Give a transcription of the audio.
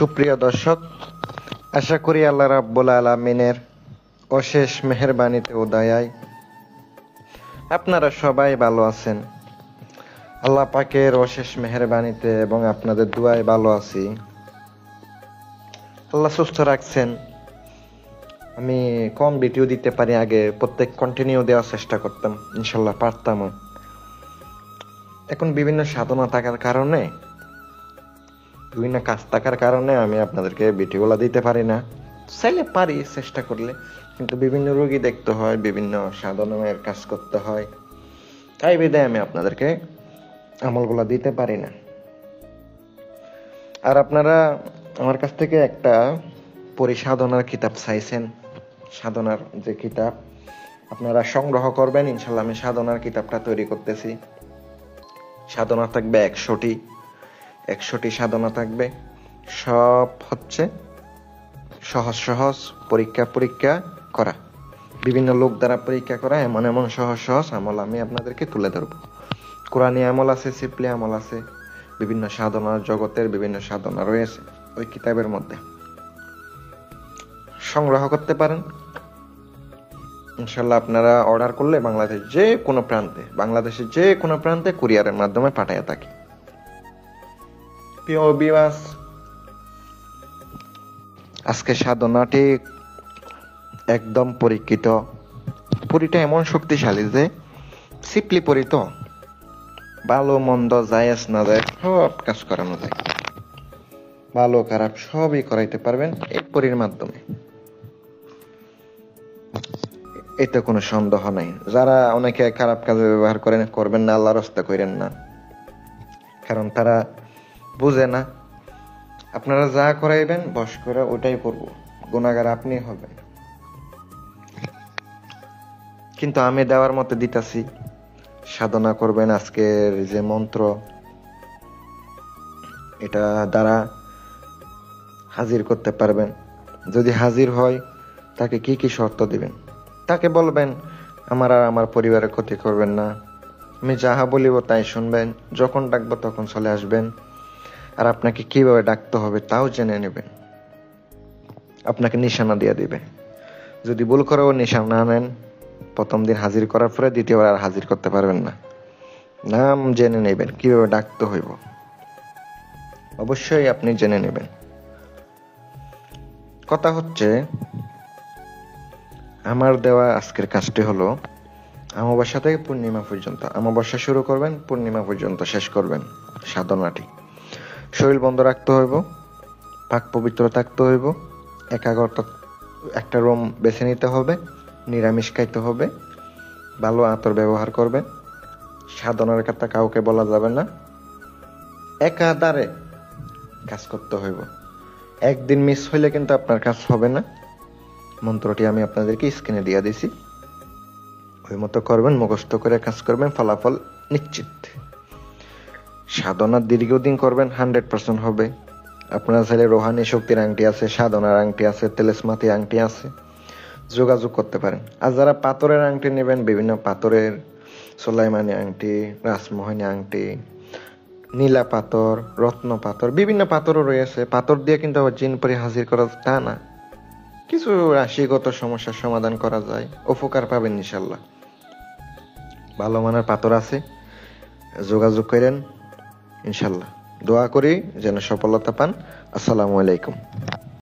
সুপ্রিয় দর্শক, আশা করি আল্লাহ রাব্বুল আলামিনের অশেষ মেহেরবানিতে ও দয়ায় আপনারা সবাই ভালো আছেন। আল্লাহ পাকের অশেষ মেহেরবানিতে এবং আপনাদের দুয়ায় ভালো আছি। আল্লাহ সুস্থ রাখছেন। আমি কম ভিডিও দিতে পারি, আগে প্রত্যেক কন্টিনিউ দেওয়ার চেষ্টা করতাম, ইনশাল্লাহ পারতাম। এখন বিভিন্ন সাধনা থাকার কারণে, বিভিন্ন কাজ থাকার কারণে আমি আপনাদেরকে ভিডিওগুলো দিতে পারি না। চাইলে পারি, চেষ্টা করলে, কিন্তু বিভিন্ন রোগী দেখতে হয়, বিভিন্ন সাধনার কাজ করতে হয়, তাই বিধায় আমি আপনাদেরকে আমলগুলো দিতে পারি না। আর আপনারা আমার কাছ থেকে একটা পরিসাধনার কিতাব চাইছেন, সাধনার যে কিতাব আপনারা সংগ্রহ করবেন। ইনশাল্লাহ আমি সাধনার কিতাবটা তৈরি করতেছি। সাধনা থাকবে 100টি সাধনা থাকবে। সব হচ্ছে সহজ সহজ পরীক্ষা করা, বিভিন্ন লোক দ্বারা পরীক্ষা করা, এমন এমন সহজ সহজ আমল আমি আপনাদেরকে তুলে ধরবো। কোরআনী আমল আছে, সিপলি আমল আছে, বিভিন্ন সাধনার জগতের বিভিন্ন সাধনা রয়েছে ওই কিতাবের মধ্যে। সংগ্রহ করতে পারেন ইনশাল্লাহ। আপনারা অর্ডার করলে বাংলাদেশের যে কোনো প্রান্তে কুরিয়ারের মাধ্যমে পাঠাইয়া থাকি। প্রিয় ভিউয়ার্স, আজকে সাধনাটি একদম পরীক্ষিত। পরিটা এমন শক্তিশালী যে সিপলি পরি তো ভালো মন্দ জায়েজ না যায় সব কাজ করানো যায়। ভালো খারাপ সবই করাইতে পারবেন এই পরির মাধ্যমে, এতে কোনো সন্দেহ নাই। যারা অনেকে খারাপ কাজে ব্যবহার করবেন না, আল্লাহর রাস্তা করেন না, কারণ তারা বুঝে না। আপনারা যা করাইবেন বস করে ওটাই করবো, গুনাহগার আপনি হবেন। কিন্তু আমি দেওয়ার মতো দিতাছি, সাধনা করবেন। আজকের যে মন্ত্র, এটা দ্বারা হাজির করতে পারবেন। যদি হাজির হয় তাকে কি কি শর্ত দিবেন, তাকে বলবেন আমার আর আমার পরিবারের ক্ষতি করবেন না, আমি যাহা বলিব তাই শুনবেন, যখন ডাকবো তখন চলে আসবেন। আর আপনাকে কিভাবে ডাকতে হবে তাও জেনে নেবেন। আপনাকে নিশানা দিয়ে দিবে। যদি ভুল করেও নিশানা নেন, প্রথম দিন হাজির করার পরে দ্বিতীয়বার আর হাজির করতে পারবেন না। নাম জেনে নেবেন, কিভাবে ডাকতে হইব অবশ্যই আপনি জেনে নেবেন। কথা হচ্ছে, আমার দেওয়া আজকের কাজটি হলো অমাবস্যা থেকে পূর্ণিমা পর্যন্ত। অমাবস্যা শুরু করবেন, পূর্ণিমা পর্যন্ত শেষ করবেন সাধনাটি। শরীর বন্ধ রাখতে হইব, পাক পবিত্র থাকতে হইব, একাগ্রতা, একটা রুম বেছে নিতে হবে, নিরামিষ খাইতে হবে, ভালো আতর ব্যবহার করবেন, সাধনার কথা কাউকে বলা যাবে না, একাধারে কাজ করতে হইব। একদিন মিস হইলে কিন্তু আপনার কাজ হবে না। মন্ত্রটি আমি আপনাদেরকে স্ক্রিনে দিয়ে দিছি, ওই মতো করবেন, মুখস্থ করে কাজ করবেন, ফলাফল নিশ্চিত। সাধনা দীর্ঘদিন করবেন, 100% হবে। আপনার ছেলে রোহানি শক্তির আংটি আছে, সাধনার আংটি আছে, তেলেসমাতি আংটি আছে, যোগাযোগ করতে পারেন। আর যারা পাথরের আংটি নেবেন, বিভিন্ন পাথরের, সোলাইমানি আংটি, রাসমোহনী আংটি, নীলা পাথর, রত্ন পাথর, বিভিন্ন পাথরও রয়েছে। পাথর দিয়ে কিন্তু আবার জিন পরি হাজির করা তা না, কিছু রাশিগত সমস্যার সমাধান করা যায়, উপকার পাবেন ইনশাল্লাহ। ভালো মানের পাথর আছে, যোগাযোগ করেন ইনশাল্লাহ। দোয়া করি যেন সফলতা পান। আসসালামু আলাইকুম।